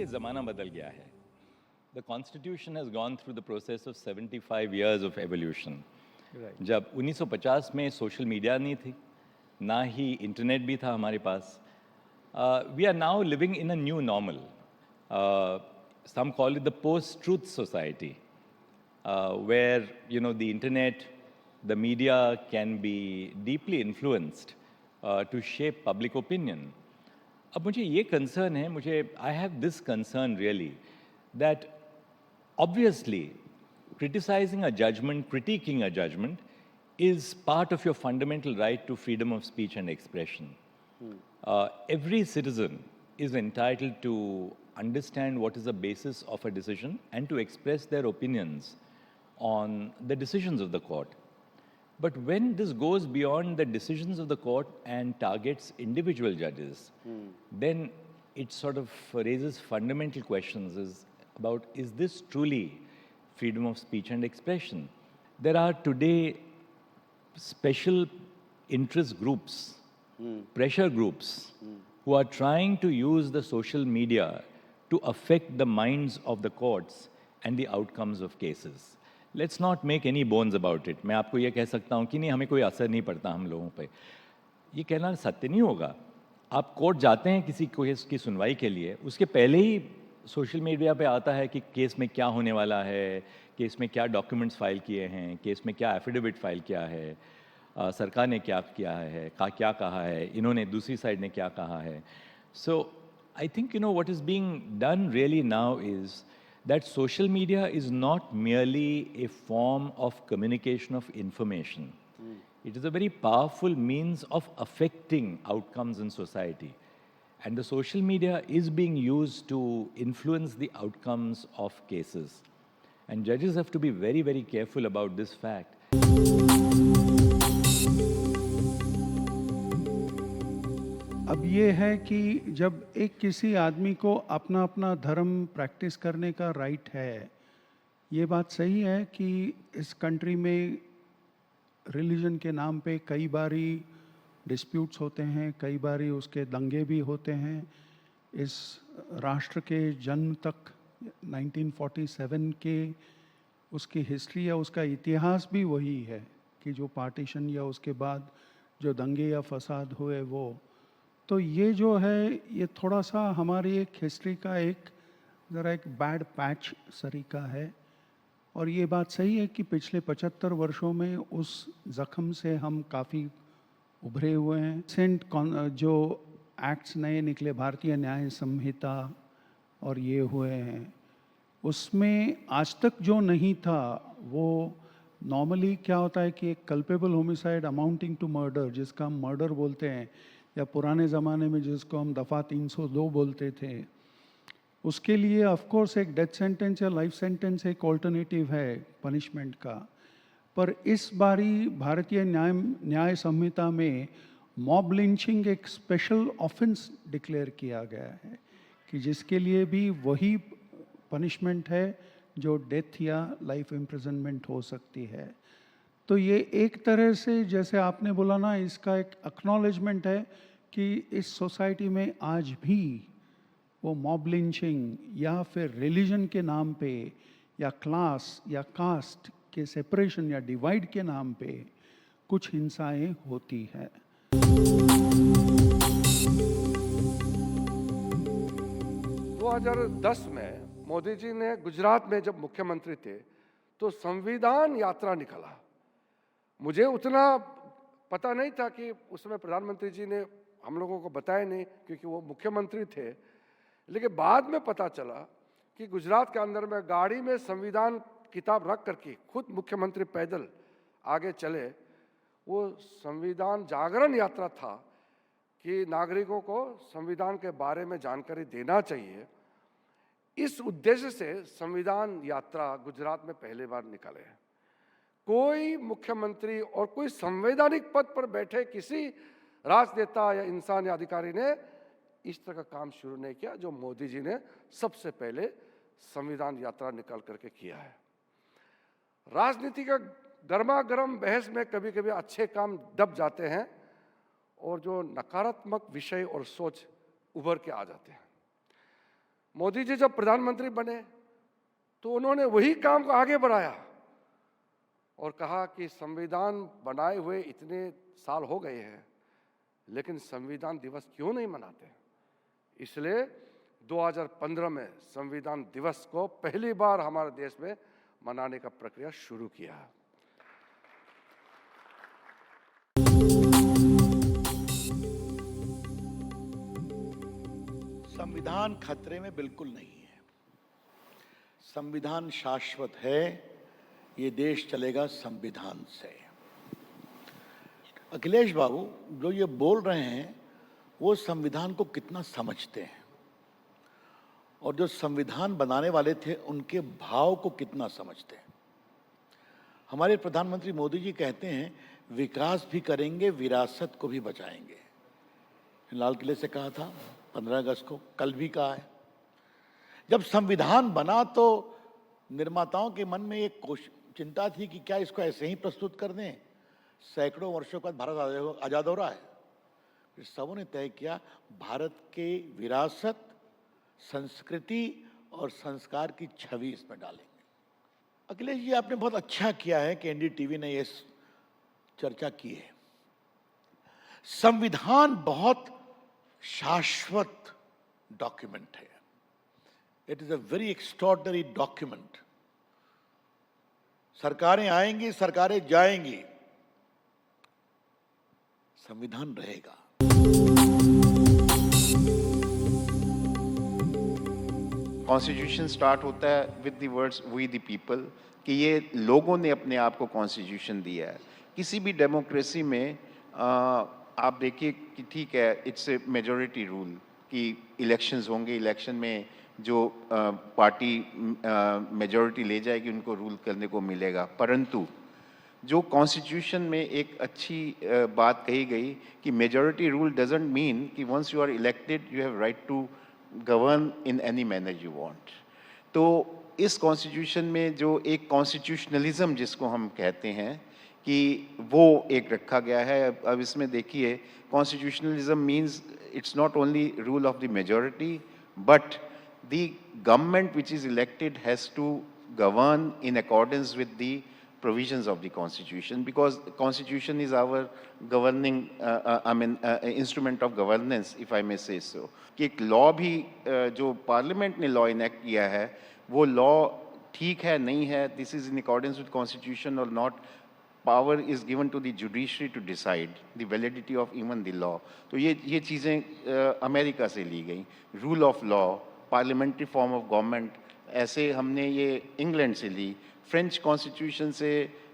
देखिए ज़माना बदल गया है. The Constitution has gone through the process of 75 years of evolution. Right. जब 1950 में सोशल मीडिया नहीं थी, ना ही इंटरनेट भी था हमारे पास. We are now living in a new normal. Some call it the post-truth society, where the internet, the media can be deeply influenced to shape public opinion. अब मुझे ये कंसर्न है, I have this concern really, that obviously criticizing a judgment, critiquing a judgment is part of your fundamental right to freedom of speech and expression. Every citizen is entitled to understand what is the basis of a decision and to express their opinions on the decisions of the court. But when this goes beyond the decisions of the court and targets individual judges, then it sort of raises fundamental questions about is this truly freedom of speech and expression? There are today special interest groups, pressure groups, who are trying to use the social media to affect the minds of the courts and the outcomes of cases. Let's not make any bones about it. मैं आपको ये कह सकता हूँ कि नहीं, हमें कोई असर नहीं पड़ता हम लोगों पे. ये कहना सत्य नहीं होगा. आप कोर्ट जाते हैं किसी केस की सुनवाई के लिए, उसके पहले ही सोशल मीडिया पे आता है कि केस में क्या होने वाला है, केस में क्या डॉक्यूमेंट्स फाइल किए हैं, केस में क्या एफिडेविट फाइल किया है, सरकार ने क्या किया है, क्या कहा है, इन्होंने दूसरी साइड ने क्या कहा है. So I think what is being done really now is that social media is not merely a form of communication of information. It is a very powerful means of affecting outcomes in society. And the social media is being used to influence the outcomes of cases. And judges have to be very, very careful about this fact. अब ये है कि जब एक किसी आदमी को अपना अपना धर्म प्रैक्टिस करने का राइट है, ये बात सही है कि इस कंट्री में रिलीजन के नाम पे कई बारी डिस्प्यूट्स होते हैं, कई बारी उसके दंगे भी होते हैं. इस राष्ट्र के जन्म तक 1947 के उसकी हिस्ट्री या उसका इतिहास भी वही है कि जो पार्टीशन या उसके बाद जो दंगे या फसाद हुए वो. तो ये जो है ये थोड़ा सा हमारी एक हिस्ट्री का ज़रा एक बैड पैच सरीका है. और ये बात सही है कि पिछले 75 वर्षों में उस ज़ख्म से हम काफ़ी उभरे हुए हैं. सेंट जो एक्ट्स नए निकले, भारतीय न्याय संहिता और ये हुए हैं, उसमें आज तक जो नहीं था वो नॉर्मली क्या होता है कि एक culpable homicide amounting to murder, जिसका हम मर्डर बोलते हैं, या पुराने ज़माने में जिसको हम दफ़ा 302 बोलते थे, उसके लिए ऑफ कोर्स एक डेथ सेंटेंस या लाइफ सेंटेंस एक ऑल्टरनेटिव है पनिशमेंट का. पर इस बारी भारतीय न्याय संहिता में मॉब लिंचिंग एक स्पेशल ऑफेंस डिक्लेयर किया गया है कि जिसके लिए भी वही पनिशमेंट है जो डेथ या लाइफ इम्प्रिजनमेंट हो सकती है. तो ये एक तरह से जैसे आपने बोला ना, इसका एक एक्नॉलेजमेंट है कि इस सोसाइटी में आज भी वो मॉब लिंचिंग या फिर रिलीजन के नाम पे या क्लास या कास्ट के सेपरेशन या डिवाइड के नाम पे कुछ हिंसाएं होती है. 2010 में मोदी जी ने गुजरात में जब मुख्यमंत्री थे तो संविधान यात्रा निकाला. मुझे उतना पता नहीं था कि उसमें प्रधानमंत्री जी ने हम लोगों को बताया नहीं क्योंकि वो मुख्यमंत्री थे. लेकिन बाद में पता चला कि गुजरात के अंदर में गाड़ी में संविधान किताब रख करके खुद मुख्यमंत्री पैदल आगे चले. वो संविधान जागरण यात्रा था कि नागरिकों को संविधान के बारे में जानकारी देना चाहिए. इस उद्देश्य से संविधान यात्रा गुजरात में पहली बार निकाले हैं. कोई मुख्यमंत्री और कोई संवैधानिक पद पर बैठे किसी राजनेता या इंसान या अधिकारी ने इस तरह का काम शुरू नहीं किया जो मोदी जी ने सबसे पहले संविधान यात्रा निकाल करके किया है. राजनीति का गर्मा गर्म बहस में कभी कभी अच्छे काम दब जाते हैं और जो नकारात्मक विषय और सोच उभर के आ जाते हैं. मोदी जी जब प्रधानमंत्री बने तो उन्होंने वही काम को आगे बढ़ाया और कहा कि संविधान बनाए हुए इतने साल हो गए हैं, लेकिन संविधान दिवस क्यों नहीं मनाते। इसलिए 2015 में संविधान दिवस को पहली बार हमारे देश में मनाने का प्रक्रिया शुरू किया। संविधान खतरे में बिल्कुल नहीं है। संविधान शाश्वत है। ये देश चलेगा संविधान से। अखिलेश बाबू जो ये बोल रहे हैं वो संविधान को कितना समझते हैं और जो संविधान बनाने वाले थे उनके भाव को कितना समझते हैं। हमारे प्रधानमंत्री मोदी जी कहते हैं विकास भी करेंगे, विरासत को भी बचाएंगे। लाल किले से कहा था 15 अगस्त को, कल भी कहा है। जब संविधान बना तो निर्माताओं के मन में एक चिंता थी कि क्या इसको ऐसे ही प्रस्तुत कर दें, सैकड़ों वर्षों बाद भारत आजाद हो रहा है। फिर सबों ने तय किया भारत के विरासत, संस्कृति और संस्कार की छवि इसमें डालेंगे। अखिलेश जी आपने बहुत अच्छा किया है कि एनडीटीवी ने ये चर्चा की है। संविधान बहुत शाश्वत डॉक्यूमेंट है। It is a very extraordinary document. सरकारें आएंगी, सरकारें जाएंगी, संविधान रहेगा। कॉन्स्टिट्यूशन स्टार्ट होता है with the words we the people, कि ये लोगों ने अपने आप को कॉन्स्टिट्यूशन दिया है। किसी भी डेमोक्रेसी में आप देखिए कि ठीक है, इट्स ए मेजॉरिटी रूल कि इलेक्शंस होंगे, इलेक्शन में जो पार्टी मेजॉरिटी ले जाएगी उनको रूल करने को मिलेगा। परंतु जो कॉन्स्टिट्यूशन में एक अच्छी बात कही गई कि मेजॉरिटी रूल डजंट मीन कि once you are elected you have right to govern in any manner you want. तो इस कॉन्स्टिट्यूशन में जो एक कॉन्स्टिट्यूशनलिज्म जिसको हम कहते हैं कि वो एक रखा गया है। अब इसमें देखिए constitutionalism means it's not only rule of the majority but the government which is elected has to govern in accordance with the provisions of the constitution, because constitution is our governing instrument of governance, if I may say so। कि एक law भी जो parliament ने law enact किया है वो law ठीक है नहीं है, this is in accordance with constitution और not, power is given to the judiciary to decide the validity of even the law. तो ये चीज़ें अमेरिका से ली गई। Rule of law, parliamentary form of government, ऐसे हमने ये इंग्लैंड से ली। फ्रेंच कॉन्स्टिट्यूशन से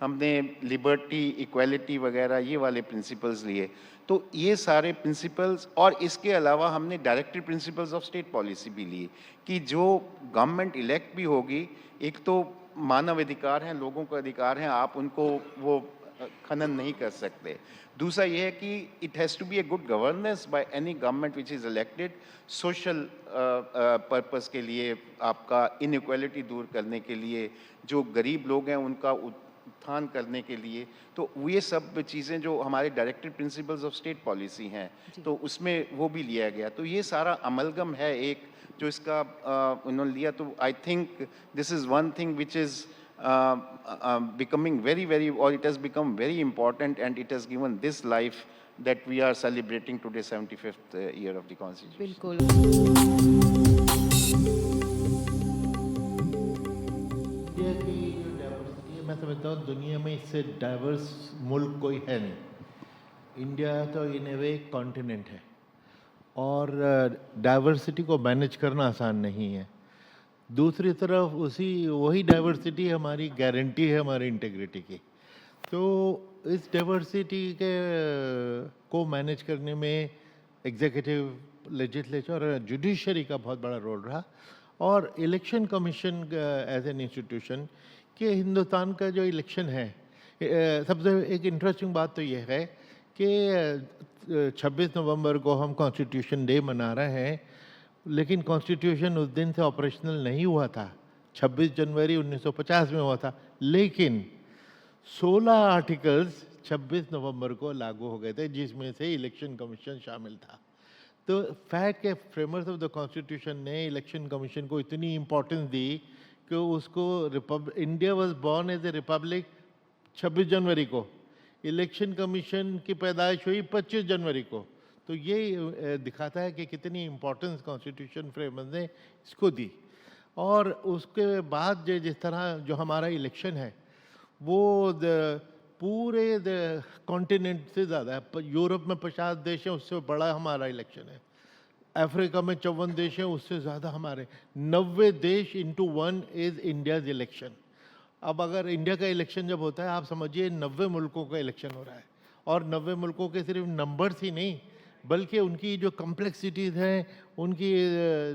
हमने लिबर्टी, इक्वालिटी वगैरह ये वाले प्रिंसिपल्स लिए। तो ये सारे प्रिंसिपल्स, और इसके अलावा हमने directive principles of state policy भी ली कि जो गवर्नमेंट इलेक्ट भी होगी, एक तो मानव अधिकार हैं, लोगों का अधिकार हैं, आप उनको वो खनन नहीं कर सकते। दूसरा ये है कि it has to be a good governance by any government which is elected, social purpose के लिए, आपका इनइक्वालिटी दूर करने के लिए, जो गरीब लोग हैं उनका उत्थान करने के लिए। तो ये सब चीज़ें जो हमारे directive principles of state policy हैं, तो उसमें वो भी लिया गया। तो ये सारा अमलगम है एक जो इसका उन्होंने लिया। तो I think this is one thing which is becoming very, or it has become very important, and it has given this life that we are celebrating today 75th year of the constitution। बिल्कुल। India की जो diversity है, मैं समझता हूँ दुनिया में इससे डाइवर्स मुल्क कोई है नहीं। इंडिया तो इन ए वे कॉन्टिनेंट है और डाइवर्सिटी को मैनेज करना आसान नहीं है। दूसरी तरफ वही डाइवर्सिटी हमारी गारंटी है हमारी इंटीग्रिटी की। तो इस डाइवर्सिटी को मैनेज करने में एग्जीक्यूटिव, लेजिस्लेचर और जुडिशरी का बहुत बड़ा रोल रहा। और election commission as an institution कि हिंदुस्तान का जो इलेक्शन है, सबसे एक इंटरेस्टिंग बात तो यह है कि 26 नवंबर को हम कॉन्स्टिट्यूशन डे मना रहे हैं, लेकिन कॉन्स्टिट्यूशन उस दिन से ऑपरेशनल नहीं हुआ था। 26 जनवरी 1950 में हुआ था, लेकिन 16 आर्टिकल्स 26 नवंबर को लागू हो गए थे, जिसमें से इलेक्शन कमीशन शामिल था। तो फैक्ट के फ्रेमर्स ऑफ द कॉन्स्टिट्यूशन ने इलेक्शन कमीशन को इतनी इम्पोर्टेंस दी कि उसको India was born as a republic 26 जनवरी को, इलेक्शन कमीशन की पैदाइश हुई 25 जनवरी को। तो ये दिखाता है कि कितनी इम्पोर्टेंस कॉन्स्टिट्यूशन फ्रेमर्स ने इसको दी। और उसके बाद जिस तरह जो हमारा इलेक्शन है वो पूरे कॉन्टिनेंट से ज़्यादा है। यूरोप में 50 देश हैं, उससे बड़ा हमारा इलेक्शन है। अफ्रीका में 54 देश हैं, उससे ज़्यादा हमारे 90 देश इंटू 1 इज़ इंडियाज़ इलेक्शन। अब अगर इंडिया का इलेक्शन जब होता है, आप समझिए 90 मुल्कों का इलेक्शन हो रहा है। और 90 मुल्कों के सिर्फ नंबर्स ही नहीं, बल्कि उनकी जो कम्प्लेक्सिटीज़ हैं, उनकी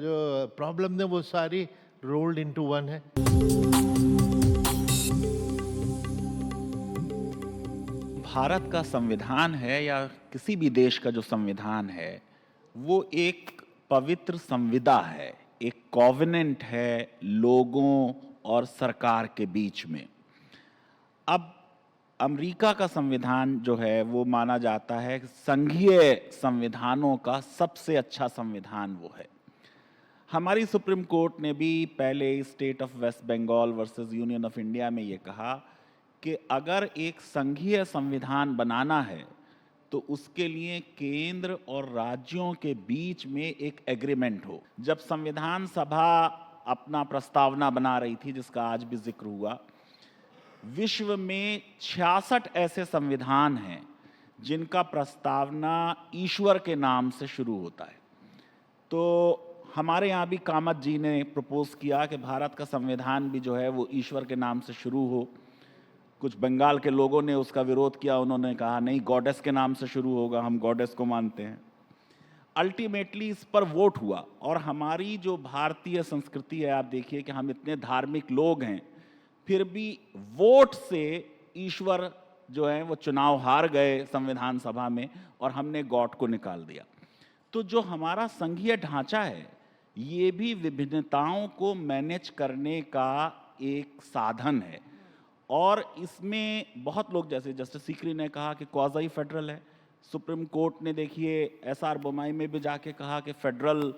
जो प्रॉब्लम है, वो सारी रोल्ड इनटू वन है। भारत का संविधान है या किसी भी देश का जो संविधान है, वो एक पवित्र संविदा है, एक कॉवेनेंट है लोगों और सरकार के बीच में। अब अमेरिका का संविधान जो है वो माना जाता है कि संघीय संविधानों का सबसे अच्छा संविधान वो है। हमारी सुप्रीम कोर्ट ने भी पहले state of West Bengal versus union of India में ये कहा कि अगर एक संघीय संविधान बनाना है तो उसके लिए केंद्र और राज्यों के बीच में एक एग्रीमेंट हो। जब संविधान सभा अपना प्रस्तावना बना रही थी, जिसका आज भी जिक्र हुआ, विश्व में 66 ऐसे संविधान हैं जिनका प्रस्तावना ईश्वर के नाम से शुरू होता है। तो हमारे यहाँ भी कामत जी ने प्रपोज किया कि भारत का संविधान भी जो है वो ईश्वर के नाम से शुरू हो। कुछ बंगाल के लोगों ने उसका विरोध किया, उन्होंने कहा नहीं, गॉडेस के नाम से शुरू होगा, हम गॉडेस को मानते हैं। अल्टीमेटली इस पर वोट हुआ। और हमारी जो भारतीय संस्कृति है, आप देखिए कि हम इतने धार्मिक लोग हैं, फिर भी वोट से ईश्वर जो है वो चुनाव हार गए संविधान सभा में और हमने गॉड को निकाल दिया। तो जो हमारा संघीय ढांचा है, ये भी विभिन्नताओं को मैनेज करने का एक साधन है। और इसमें बहुत लोग, जैसे जस्टिस सीकरी ने कहा कि क्वाज़ी फेडरल है। सुप्रीम कोर्ट ने देखिए एसआर बोमाई में भी जाके कहा कि फेडरल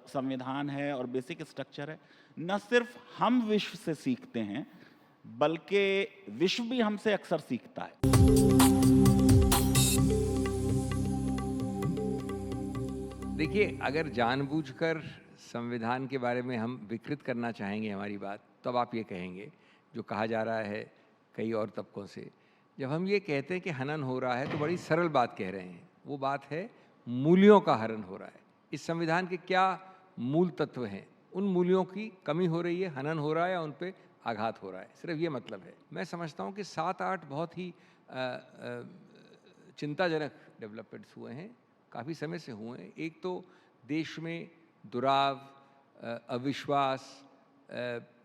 संविधान है और बेसिक स्ट्रक्चर है। न सिर्फ हम विश्व से सीखते हैं, बल्कि विश्व भी हमसे अक्सर सीखता है। देखिए, अगर जानबूझकर संविधान के बारे में हम विकृत करना चाहेंगे हमारी बात, तब आप ये कहेंगे जो कहा जा रहा है कई और तबकों से। जब हम ये कहते हैं कि हनन हो रहा है तो बड़ी सरल बात कह रहे हैं। वो बात है मूल्यों का हनन हो रहा है। इस संविधान के क्या मूल तत्व हैं, उन मूल्यों की कमी हो रही है, हनन हो रहा है या उन पे आघात हो रहा है, सिर्फ ये मतलब है। मैं समझता हूँ कि 7-8 बहुत ही चिंताजनक डेवलपमेंट्स हुए हैं, काफ़ी समय से हुए हैं। एक तो देश में दुराव, अविश्वास,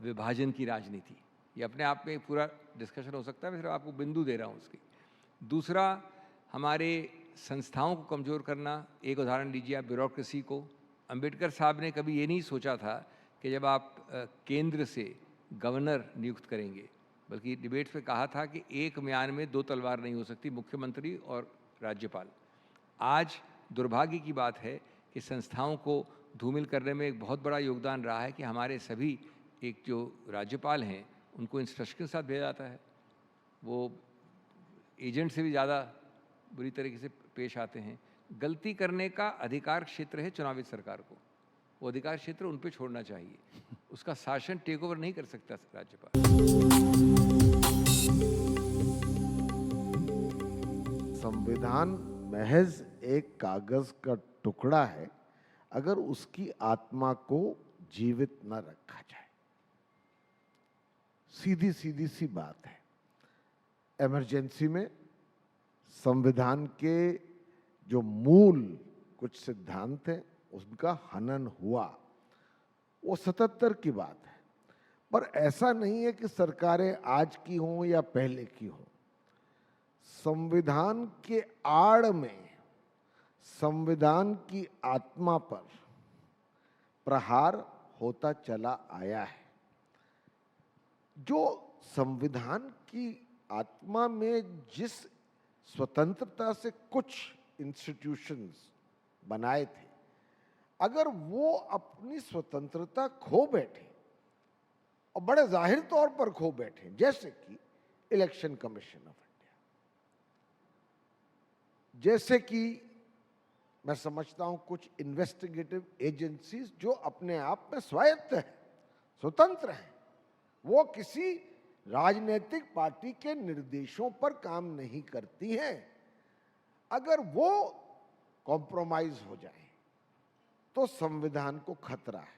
विभाजन की राजनीति, ये अपने आप में पूरा डिस्कशन हो सकता है, मैं सिर्फ आपको बिंदु दे रहा हूँ उसकी। दूसरा, हमारे संस्थाओं को कमज़ोर करना। एक उदाहरण लीजिए आप ब्यूरोक्रेसी को। अंबेडकर साहब ने कभी ये नहीं सोचा था कि जब आप केंद्र से गवर्नर नियुक्त करेंगे, बल्कि डिबेट्स में कहा था कि एक म्यान में 2 तलवार नहीं हो सकती, मुख्यमंत्री और राज्यपाल। आज दुर्भाग्य की बात है कि संस्थाओं को धूमिल करने में एक बहुत बड़ा योगदान रहा है कि हमारे सभी एक जो राज्यपाल हैं उनको इंस्ट्रक्शन के साथ भेजा जाता है। वो एजेंट से भी ज़्यादा बुरी तरीके से पेश आते हैं। गलती करने का अधिकार क्षेत्र है चुनावी सरकार को, वो अधिकार क्षेत्र उन पे छोड़ना चाहिए। उसका शासन टेक ओवर नहीं कर सकता राज्यपाल। संविधान महज एक कागज का टुकड़ा है अगर उसकी आत्मा को जीवित न रखा जाए। सीधी सीधी सी बात है। इमरजेंसी में संविधान के जो मूल कुछ सिद्धांत हैं उनका हनन हुआ, वो 77 की बात है। पर ऐसा नहीं है कि सरकारें आज की हों या पहले की हों। संविधान के आड़ में संविधान की आत्मा पर प्रहार होता चला आया है। जो संविधान की आत्मा में जिस स्वतंत्रता से कुछ इंस्टीट्यूशंस बनाए थे, अगर वो अपनी स्वतंत्रता खो बैठे और बड़े जाहिर तौर पर खो बैठे, जैसे कि इलेक्शन कमीशन ऑफ इंडिया, जैसे कि मैं समझता हूं कुछ इन्वेस्टिगेटिव एजेंसीज जो अपने आप में स्वायत्त है, स्वतंत्र हैं, वो किसी राजनीतिक पार्टी के निर्देशों पर काम नहीं करती हैं, अगर वो कॉम्प्रोमाइज हो जाए तो संविधान को खतरा है।